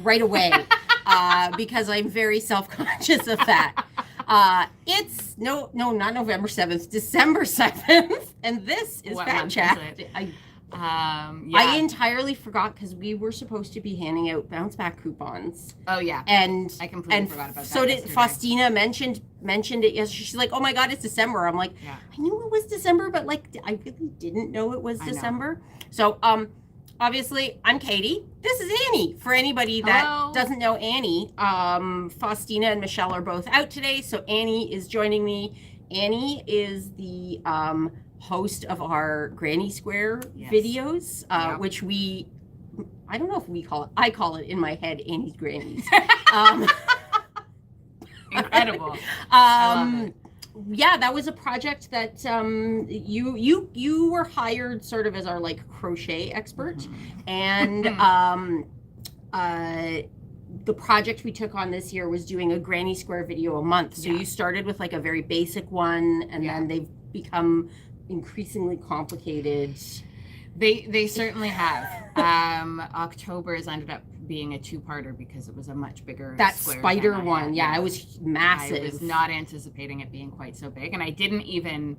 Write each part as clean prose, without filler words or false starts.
right away because I'm very self-conscious of that. It's not November 7th, December 7th, and this is Fab Chat. I entirely forgot because we were supposed to be handing out bounce back coupons. Oh yeah, and I completely forgot about that. So did Faustina mentioned it yesterday. She's like, "Oh my God, it's December." I'm like, I knew it was December, but like I really didn't know it was December. So obviously I'm Katy. This is Annie. For anybody that doesn't know Annie, Faustina and Michelle are both out today, so Annie is joining me. Annie is the host of our Granny Square videos, which I don't know if we call it, I call it in my head Annie's Grannies. Incredible. I love it. Yeah, that was a project that you were hired sort of as our like crochet expert, and the project we took on this year was doing a Granny Square video a month. So you started with like a very basic one, and then they've become increasingly complicated. They certainly have. October has ended up being a two-parter because it was a much bigger spider one. Yeah, it was massive. I was not anticipating it being quite so big, and I didn't even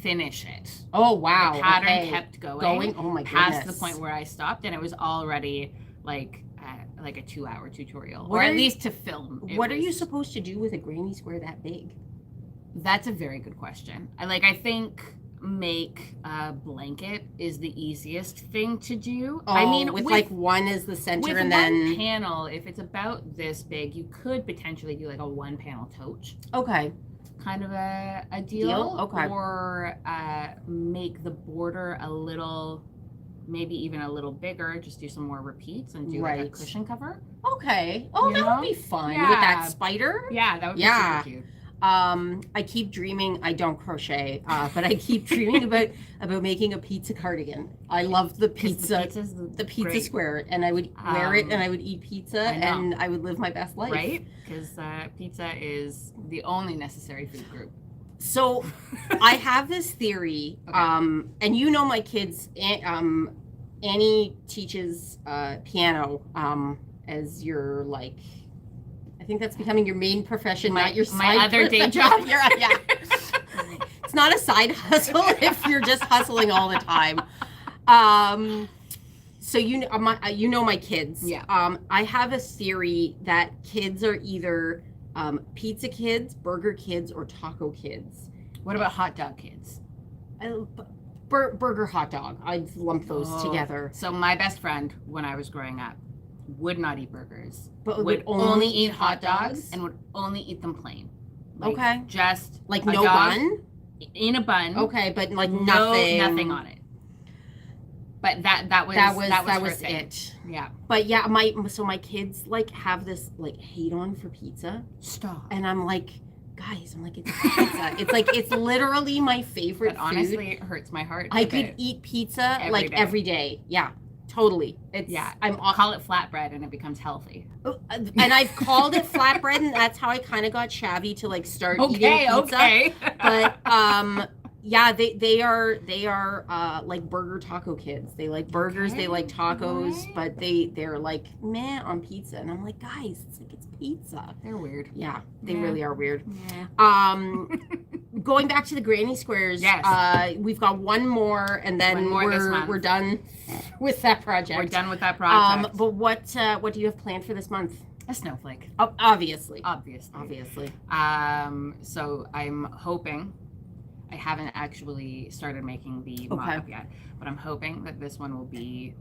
finish it. Oh wow. The pattern kept going. Oh my past goodness. the point where I stopped, and it was already like a 2-hour tutorial, or at least to film. What are you supposed to do with a Granny Square that big? That's a very good question. I think make a blanket is the easiest thing to do. I mean, with like one is the center, and then one panel, if it's about this big, you could potentially do like a one panel tote. Okay. Kind of a deal. Okay. Or make the border a little, maybe even a little bigger, just do some more repeats and do like a cushion cover. Okay. Oh, that would be fun with that spider. Yeah, that would be super cute. I keep dreaming, I don't crochet, but I keep dreaming about making a pizza cardigan. I love the pizza, the pizza square, and I would wear it and I would eat pizza and I would live my best life. Right? Because pizza is the only necessary food group. So I have this theory, and you know my kids, Annie teaches piano as your like, I think that's becoming your main profession, not your side. My other day job. It's not a side hustle if you're just hustling all the time. So you know my kids. Yeah. I have a theory that kids are either pizza kids, burger kids, or taco kids. What about hot dog kids? Burger, hot dog. I'd lump those together. So my best friend when I was growing up would not eat burgers, but would only eat hot dogs and would only eat them plain. Like, just like no bun? In a bun. Okay, but like nothing on it. But that was it. Yeah. But yeah, my kids like have this like hate on for pizza. Stop. And I'm like, guys, it's pizza. It's literally my favorite food. Honestly, it hurts my heart. I could eat pizza every day. Yeah. Totally. Call it flatbread and it becomes healthy. And I've called it flatbread, and that's how I kind of got Shabby to like start eating pizza. Okay. But yeah, they are like burger taco kids. They like burgers, they like tacos, but they're like meh on pizza. And I'm like, guys, it's pizza. They're weird. Yeah, they really are weird. Yeah. Going back to the Granny Squares, we've got one more, and then we're done with that project. We're done with that project. But what do you have planned for this month? A snowflake. Obviously. So I'm hoping. I haven't actually started making the mock-up yet, but I'm hoping that this one will be.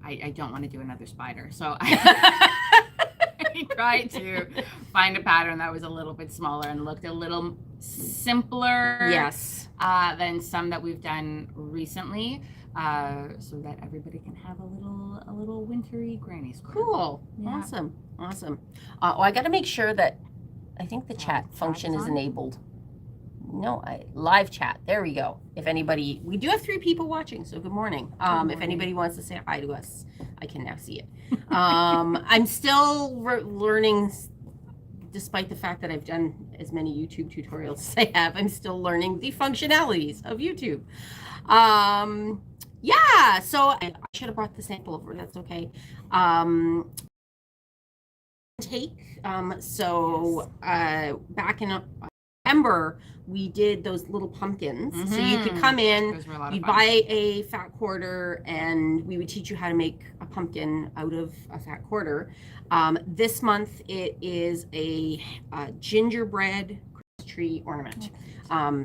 I don't want to do another spider, so I tried to find a pattern that was a little bit smaller and looked a little simpler. Yes. Than some that we've done recently, so that everybody can have a little wintry granny square. Cool. Yeah. Awesome. I got to make sure that I think the chat function is enabled. No, live chat. There we go. If anybody, we do have 3 people watching, so good morning. If anybody wants to say hi to us, I can now see it. I'm still learning, despite the fact that I've done as many YouTube tutorials as I have, I'm still learning the functionalities of YouTube. Yeah, so I should have brought the sample over. That's okay. take. Back in November, we did those little pumpkins. So you could come in, you'd buy a fat quarter, and we would teach you how to make a pumpkin out of a fat quarter. This month, it is a gingerbread Christmas tree ornament.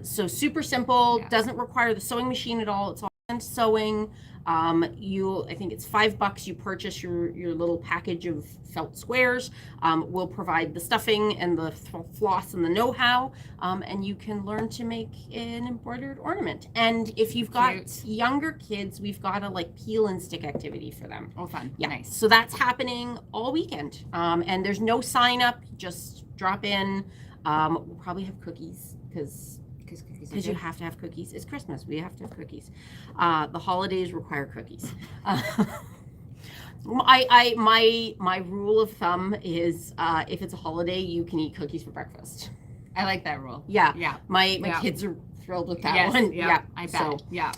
So super simple, doesn't require the sewing machine at all. It's all hand sewing. I think it's $5. You purchase your little package of felt squares. We'll provide the stuffing and the floss and the know-how, and you can learn to make an embroidered ornament. And if you've got younger kids, we've got a peel and stick activity for them. Oh, fun. Yeah. Nice. So that's happening all weekend. And there's no sign up, just drop in. We'll probably have cookies because you have to have cookies. It's Christmas. We have to have cookies. The holidays require cookies. My rule of thumb is if it's a holiday, you can eat cookies for breakfast. I like that rule. Yeah. Yeah. My kids are thrilled with that one. Yeah. I bet. So, yeah.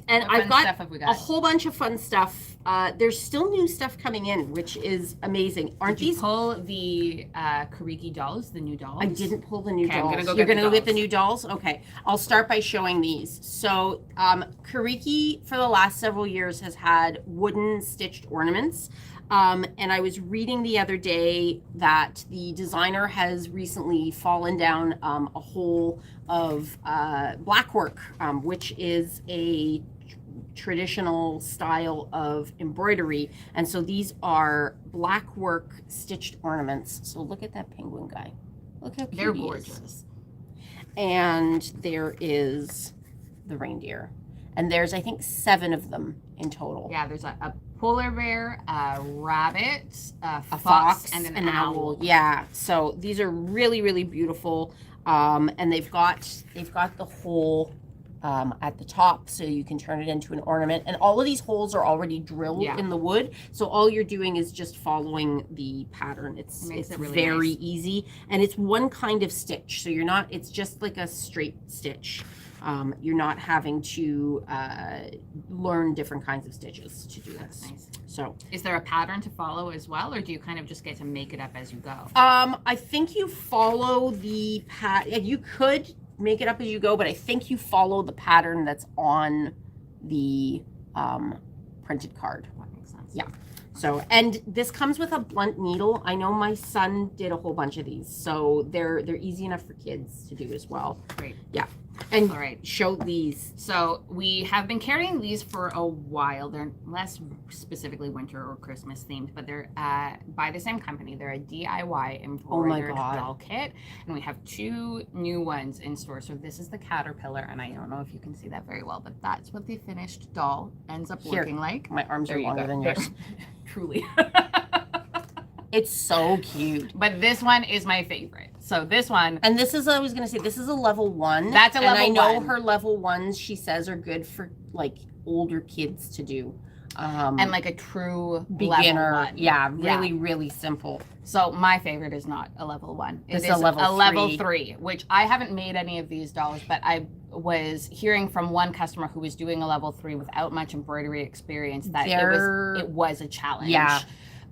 And I've got a whole bunch of fun stuff. There's still new stuff coming in, which is amazing. Aren't Did you these? pull the Kariki dolls, the new dolls? I didn't pull the new dolls. I'm gonna go You're going to go get the new dolls? Okay. I'll start by showing these. So Kariki, for the last several years, has had wooden stitched ornaments. And I was reading the other day that the designer has recently fallen down a hole of blackwork, which is a traditional style of embroidery. And so these are blackwork stitched ornaments. So look at that penguin guy. Look how cute They're he gorgeous. is. And there is the reindeer. And there's, I think, 7 of them in total. Yeah, there's a polar bear, a rabbit, a fox, and an owl. Yeah. So these are really, really beautiful. And they've got the hole at the top, so you can turn it into an ornament. And all of these holes are already drilled in the wood. So all you're doing is just following the pattern. It's really very easy. And it's one kind of stitch. So it's just like a straight stitch. You're not having to learn different kinds of stitches to do this. Nice. So, is there a pattern to follow as well, or do you kind of just get to make it up as you go? I think you follow the pattern. You could make it up as you go, but I think you follow the pattern that's on the printed card. That makes sense. Yeah. So, and this comes with a blunt needle. I know my son did a whole bunch of these, so they're easy enough for kids to do as well. Great. Yeah. And all right, show these. So we have been carrying these for a while. They're less specifically winter or Christmas themed, but they're by the same company. They're a DIY embroidered doll kit, and we have 2 new ones in store. So this is the caterpillar, and I don't know if you can see that very well, but that's what the finished doll ends up looking like. My arms are longer than yours. Truly. It's so cute. But this one is my favorite. So this one. And this is, I was going to say, this is a level 1. That's a level 1. And I know her level 1s, she says, are good for older kids to do. And like a true beginner. Level 1. Yeah, really simple. So my favorite is not a level 1. It's a level 3, which I haven't made any of these dolls, but I was hearing from one customer who was doing a level 3 without much embroidery experience that it was a challenge. Yeah.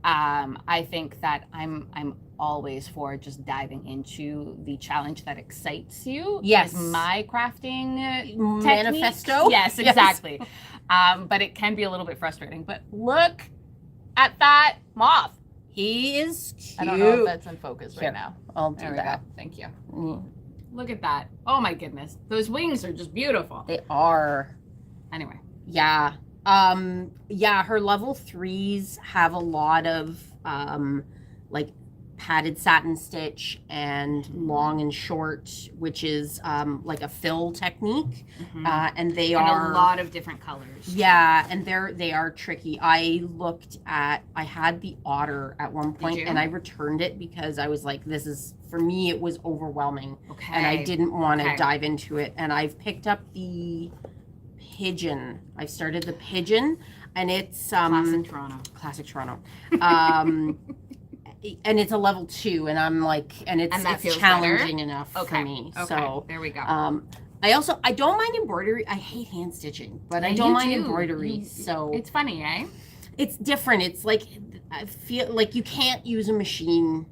I think that I'm always for just diving into the challenge that excites you. Yes. My crafting manifesto. Technique. Yes, exactly. Yes. But it can be a little bit frustrating. But look at that moth. He is cute. I don't know if that's in focus right now. I'll do that. Thank you. Look at that. Oh my goodness. Those wings are just beautiful. They are. Anyway. Yeah. Her level 3s have a lot of padded satin stitch and long and short, which is like a fill technique. And they are a lot of different colors. Yeah, and they are tricky. I had the otter at one point and I returned it because I was like, for me it was overwhelming. Okay. And I didn't want to dive into it. And I've picked up the pigeon. I've started the pigeon, and it's Classic Toronto. And it's a level 2, and I'm like, and it's challenging enough for me. Okay. So there we go. I don't mind embroidery. I hate hand stitching, but I don't mind embroidery. So it's funny, eh? It's different. It's like I feel like you can't use a machine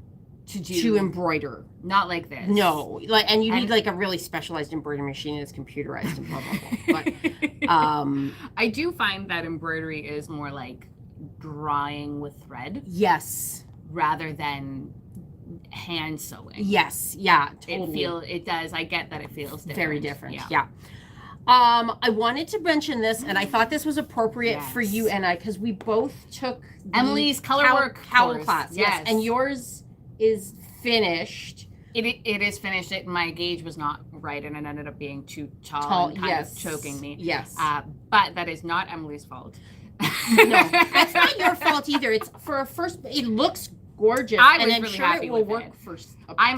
to embroider. Not like this. No, and you need like a really specialized embroidery machine that's computerized and blah blah blah. But I do find that embroidery is more like drawing with thread. Yes. Rather than hand sewing. Yes. Yeah. Totally. It does. I get that it feels different. Very different. Yeah. I wanted to mention this, and I thought this was appropriate for you and I, because we both took Emily's colourwork cowl class. Yes, and yours is finished. It is finished. My gauge was not right, and it ended up being too tall and kind of choking me. Yes. But that is not Emily's fault. No, that's not your fault either. It's for a first. It looks gorgeous, and I'm sure it will work for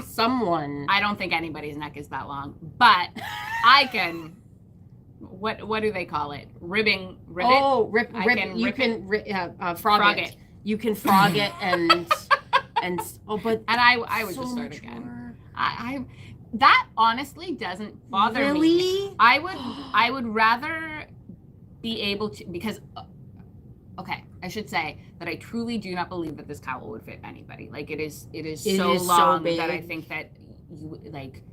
someone. I don't think anybody's neck is that long, but I can. What do they call it? Rib it? Oh, you can frog it. You can frog it and I would just start again. I that honestly doesn't bother me. I would rather be able to, because okay, I should say that I truly do not believe that this cowl would fit anybody. Like it is so long that I think that you like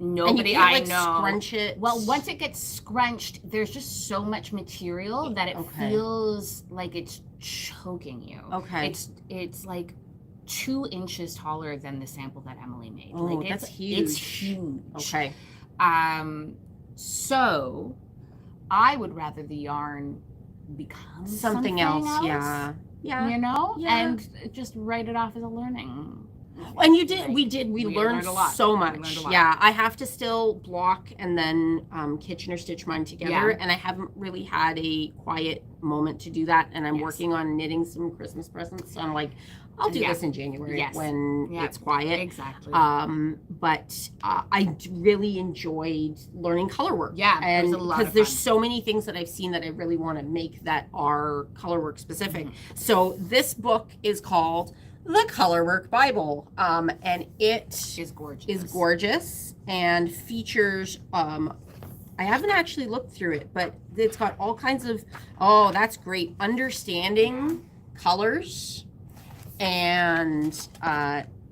nobody I know. Scrunch it. Well, once it gets scrunched, there's just so much material that it feels like it's choking you. Okay. It's like 2 inches taller than the sample that Emily made. Oh, like that's huge. It's huge. Okay. So I would rather the yarn become something else. Yeah. Yeah. You know? Yeah. And just write it off as a learning. And you did, we learned so much. Yeah, I have to still block and then Kitchener stitch mine together, and I haven't really had a quiet moment to do that, and I'm working on knitting some Christmas presents, so I'm like, I'll do this in January when it's quiet. Exactly. But I really enjoyed learning color work. Yeah, and because there's so many things that I've seen that I really want to make that are color work specific. So this book is called The Colourwork Bible, and it is gorgeous. And features. I haven't actually looked through it, but it's got all kinds of. Oh, that's great! Understanding colors and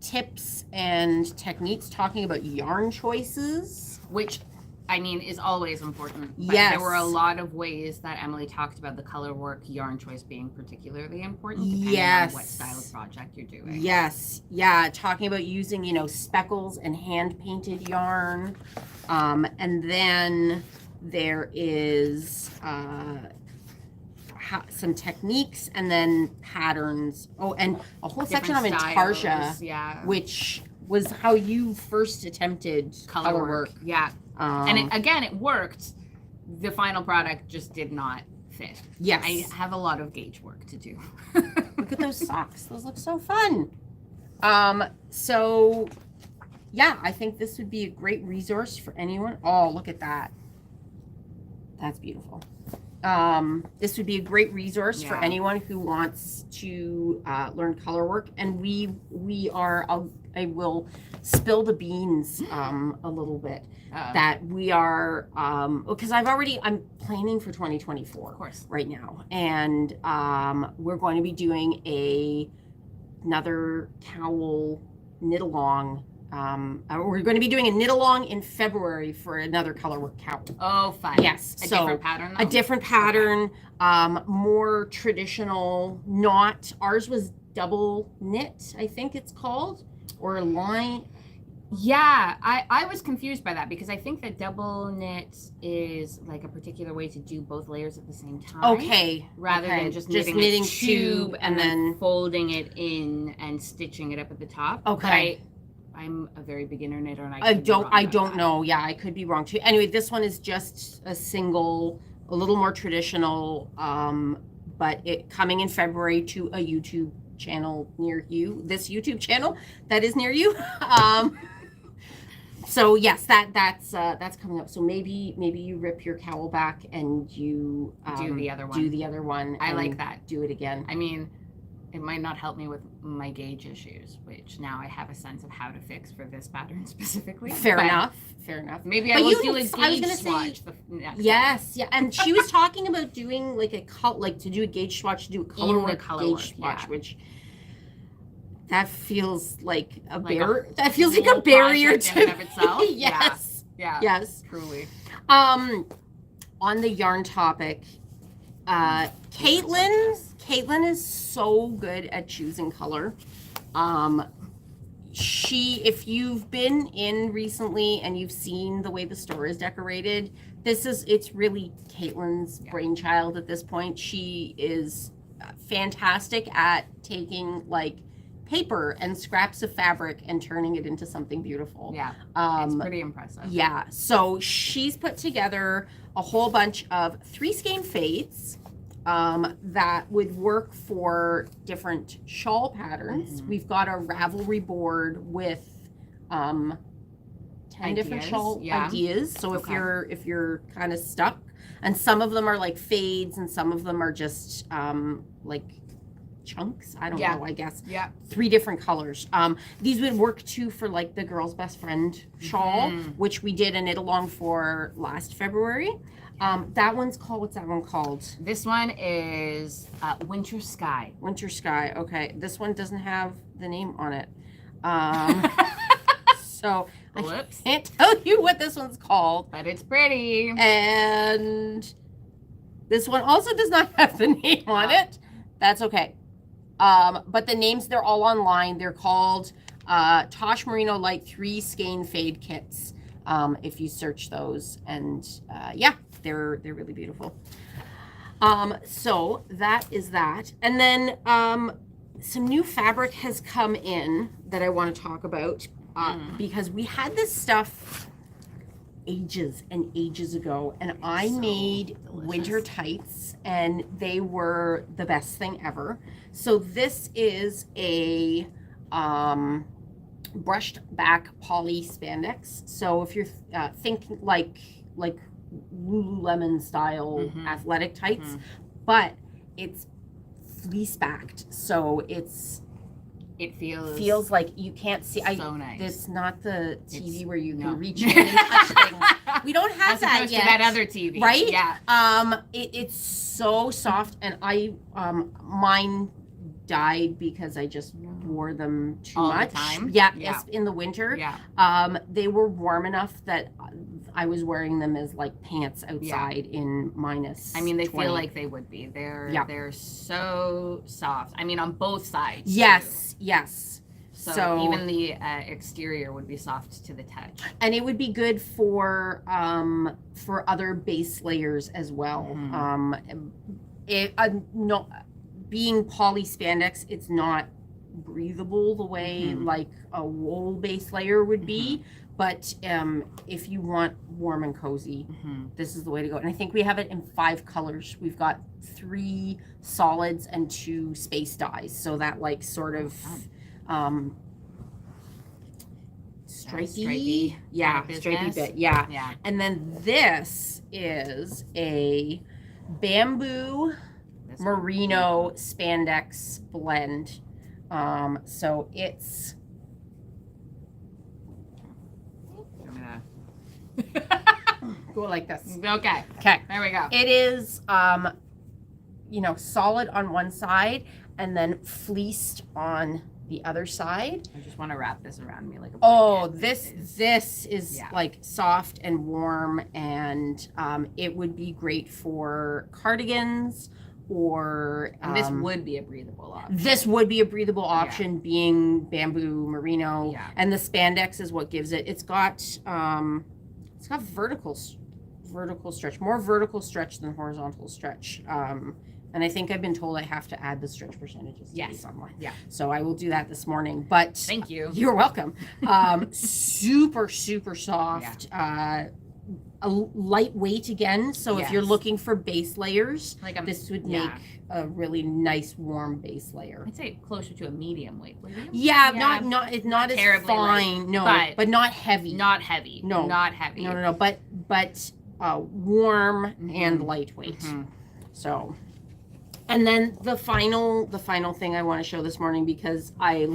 tips and techniques, talking about yarn choices, which I mean is always important. But yes, there were a lot of ways that Emily talked about the color work yarn choice being particularly important depending on what style of project you're doing. Yes, yeah, talking about using speckles and hand painted yarn, and then there is some techniques and then patterns. Oh, and a whole section on intarsia, which was how you first attempted color work. Yeah. And it worked. The final product just did not fit. Yes. I have a lot of gauge work to do. Look at those socks. Those look so fun. So yeah, I think this would be a great resource for anyone. Oh, look at that. That's beautiful. This would be a great resource for anyone who wants to learn color work. And we are, I will spill the beans a little bit. That we are, because I'm planning for 2024 of course right now, and we're going to be doing another cowl knit along. We're going to be doing a knit along in February for another colorwork cowl. Oh, fun. Yes. A different pattern though? A different pattern, more traditional, not, ours was double knit, I think it's called, or line. Yeah, I was confused by that because I think that double knit is like a particular way to do both layers at the same time. Okay. Rather than just knitting tube and then folding it in and stitching it up at the top. Okay. I'm a very beginner knitter, and I don't know. Yeah, I could be wrong too. Anyway, this one is just a little more traditional, but it coming in February to a YouTube channel near you. This YouTube channel that is near you. So yes, that's coming up. So maybe you rip your cowl back and you do the other one. I like that. Do it again. I mean, it might not help me with my gauge issues, which now I have a sense of how to fix for this pattern specifically. Fair enough. Maybe I will do a gauge swatch. Yes, yeah. And she was talking about doing like to do a gauge swatch, to do a colourwork gauge swatch, which that feels like a barrier. That feels like a barrier to of itself. Yes. Yeah. Yes. Truly. On the yarn topic, Caitlin is so good at choosing color. If you've been in recently and you've seen the way the store is decorated, it's really Caitlin's brainchild at this point. She is fantastic at taking like paper and scraps of fabric and turning it into something beautiful. Yeah, it's pretty impressive. Yeah, so she's put together a whole bunch of 3 skein fades that would work for different shawl patterns. We've got a Ravelry board with 10 different shawl ideas. So if you're kind of stuck, and some of them are like fades and some of them are just like chunks. I don't know, I guess. Yeah. 3 different colors. These would work too for like the girl's best friend shawl, which we did a knit along for last February. That one's called, what's that one called? This one is Winter Sky. Winter Sky. Okay. This one doesn't have the name on it. So I can't tell you what this one's called. But it's pretty. And this one also does not have the name on it. That's okay. But the names, they're all online. They're called Tosh Merino Light 3 Skein Fade Kits. If you search those, and they're really beautiful. So that is that. And then some new fabric has come in that I want to talk about because we had this stuff ages and ages ago, and I made winter tights, and they were the best thing ever. So this is a brushed back poly spandex. So if you're thinking like Lululemon style athletic tights, but it's fleece backed, so it feels like you can't see. So nice. It's not the TV where you can reach in and touch things. We don't have as that opposed yet. to that other TV, right? Yeah. It's so soft, and mine died because I just wore them too much. The time? Yeah, in the winter. Yeah. They were warm enough that I was wearing them as like pants outside in minus. I mean, they 20. feel like they would be. They're so soft. I mean, on both sides. Yes, too. Yes. So even the exterior would be soft to the touch. And it would be good for other base layers as well. Being poly spandex, it's not breathable the way like a wool base layer would be. But if you want warm and cozy, this is the way to go. And I think we have it in 5 colors. We've got 3 solids and 2 space dyes. So that like sort of stripey. Yeah, stripey bit. Yeah. And then this is a bamboo merino spandex blend. So it's go like this. Okay, there we go. It is solid on one side and then fleeced on the other side. I just want to wrap this around me like a blanket. This is like soft and warm, and it would be great for cardigans. And this would be a breathable option. This would be a breathable option, being bamboo merino, and the spandex is what gives it. It's got vertical stretch, more vertical stretch than horizontal stretch. And I think I've been told I have to add the stretch percentages to these online. Yeah. So I will do that this morning. But thank you. You're welcome. Super, super soft. A lightweight again, so if you're looking for base layers, this would make a really nice warm base layer. I'd say closer to a medium weight. Not as fine, light, but not heavy. Not heavy. No, not heavy. No. But warm and lightweight. So, And then the final thing I want to show this morning, because I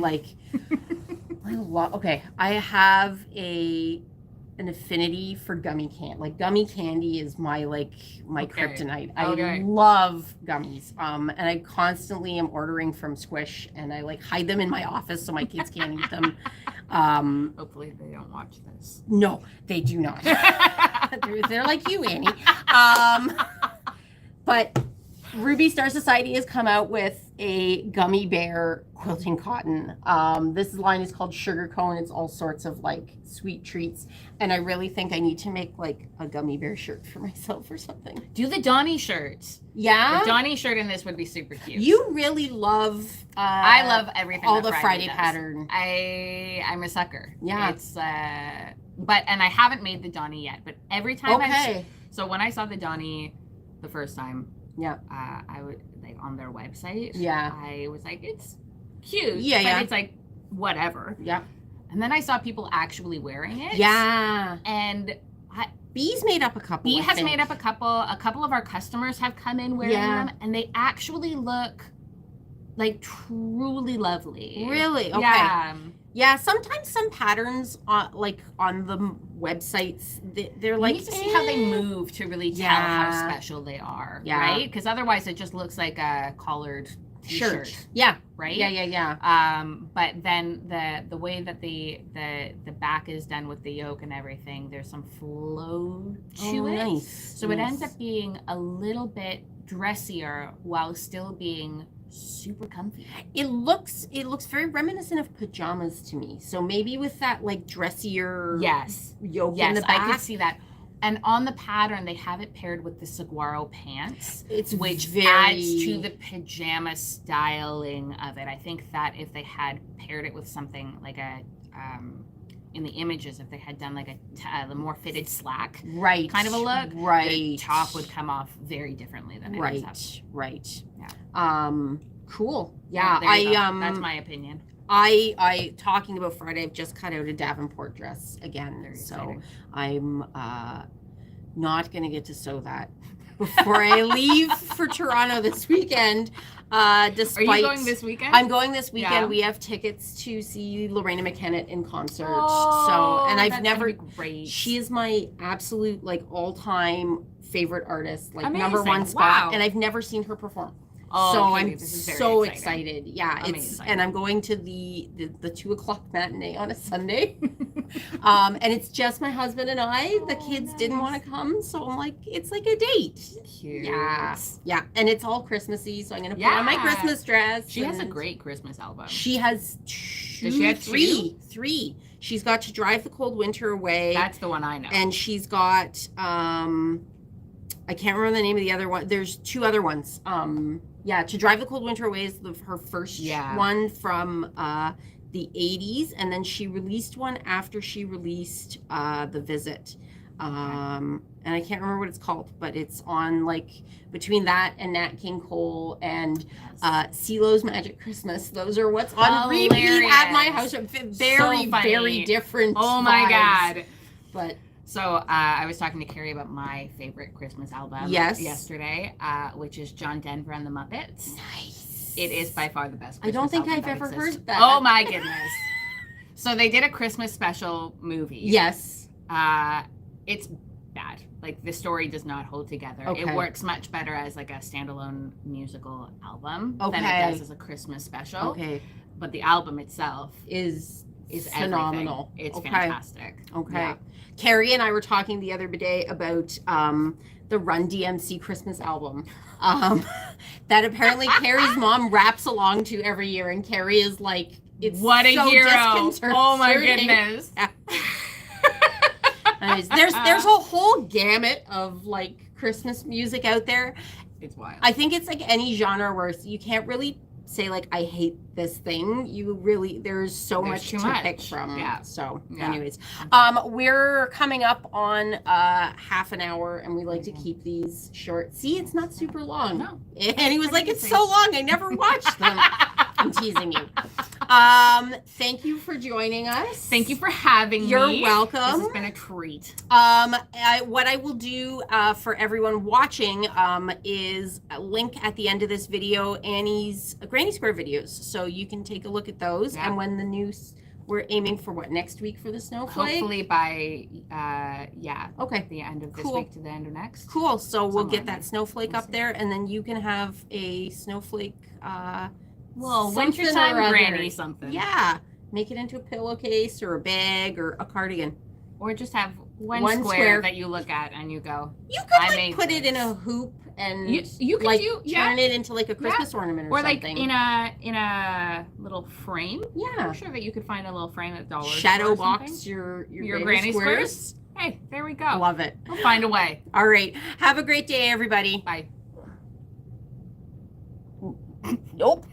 have an affinity for gummy candy. Like gummy candy is my kryptonite. I love gummies. And I constantly am ordering from Squish, and I hide them in my office so my kids can't eat them. Hopefully they don't watch this. No, they do not. they're like you, Annie. But Ruby Star Society has come out with a gummy bear quilting cotton. This line is called Sugar Cone. It's all sorts of sweet treats. And I really think I need to make a gummy bear shirt for myself or something. Do the Donnie shirts. Yeah? The Donnie shirt in this would be super cute. You really love... I love everything all the Friday pattern. I'm a sucker. Yeah. It's, and I haven't made the Donnie yet, but every time so when I saw the Donnie the first time, yeah, I would on their website. Yeah, I was like, it's cute. Yeah, but yeah. It's whatever. Yeah. And then I saw people actually wearing it. Yeah. And Bee's made up a couple. Bee has made up a couple. A couple of our customers have come in wearing them, and they actually look truly lovely. Really? Okay. Yeah. Yeah, sometimes some patterns on the websites, they're you need to see how they move to really tell how special they are, right? Because otherwise it just looks like a collared t-shirt. Yeah. Right? Yeah. But then the way that the back is done with the yoke and everything, there's some flow to it. Nice. So it ends up being a little bit dressier while still being super comfy. It looks very reminiscent of pajamas to me. So maybe with that dressier yoke in the back. I could see that. And on the pattern, they have it paired with the saguaro pants, which adds to the pajama styling of it. I think that if they had paired it with something like in the images, if they had done the more fitted slack kind of a look, the top would come off very differently than it ends up. Right. Yeah. Cool. Yeah. That's my opinion. I talking about Friday, I've just cut out a Davenport dress again. Very so exciting. I'm not gonna get to sew that before I leave for Toronto this weekend. Despite, are you going this weekend? I'm going this weekend. Yeah. We have tickets to see Lorena McKennitt in concert. Oh, and I've that's never. gonna be great. She is my absolute all-time favorite artist, Amazing. number one spot, Wow. and I've never seen her perform. Oh, so Katy, I'm this is very so exciting. excited. Yeah, and I'm going to the 2:00 matinee on a Sunday. And it's just my husband and I. The kids didn't want to come, so I'm like, it's like a date. Cute. Yeah, and it's all Christmassy, so I'm gonna put on my Christmas dress. She has a great Christmas album. She has three. She's got To Drive the Cold Winter Away. That's the one I know. And she's got I can't remember the name of the other one. There's two other ones. To Drive the Cold Winter Away is her first one from the 80s, and then she released one after she released The Visit. And I can't remember what it's called, but it's on between that and Nat King Cole and CeeLo's Magic Christmas. Those are what's on repeat at my house. Very different. Oh my vibes. God. But so I was talking to Carrie about my favorite Christmas album yesterday, which is John Denver and the Muppets. Nice. It is by far the best Christmas I don't think album I've that ever exists. heard that. Oh my goodness. So they did a Christmas special movie. Yes. It's bad. The story does not hold together. Okay. It works much better as a standalone musical album than it does as a Christmas special. Okay. But the album itself is phenomenal. It's fantastic. Okay. Yeah. Carrie and I were talking the other day about the Run DMC Christmas album that apparently Carrie's mom raps along to every year, and Carrie is it's what a so hero! Oh my disconcerting. goodness! Anyways, there's a whole gamut of Christmas music out there. It's wild. I think it's any genre where you can't really say I hate this thing. There's so much to pick from. Yeah. So Yeah. anyways, we're coming up on half an hour, and we like to keep these short. See, it's not super long. No. And he was like, it's so long, I never watched them. I'm teasing you. Thank you for joining us. Thank you for having me. You're welcome. This has been a treat. What I will do for everyone watching is a link at the end of this video Annie's Granny Square videos, so you can take a look at those. Yeah. And when the we're aiming for what, next week for the snowflake? Hopefully by okay, the end of this cool. week to the end of next. Cool. So we'll get that Maybe. snowflake up there, and then you can have a snowflake. Well, something wintertime or other. granny something. Yeah, make it into a pillowcase or a bag or a cardigan. Or just have one One square square. that you look at and you go. You could I like made put it in this. a hoop and You could like do turn it into like a Christmas ornament or or like something. in a little frame. Yeah. I'm sure that you could find a little frame at Dollar Shadow Store or box something. your granny squares. squares. Hey, there we go. Love it. We'll find a way. All right. Have a great day, everybody. Bye. Nope.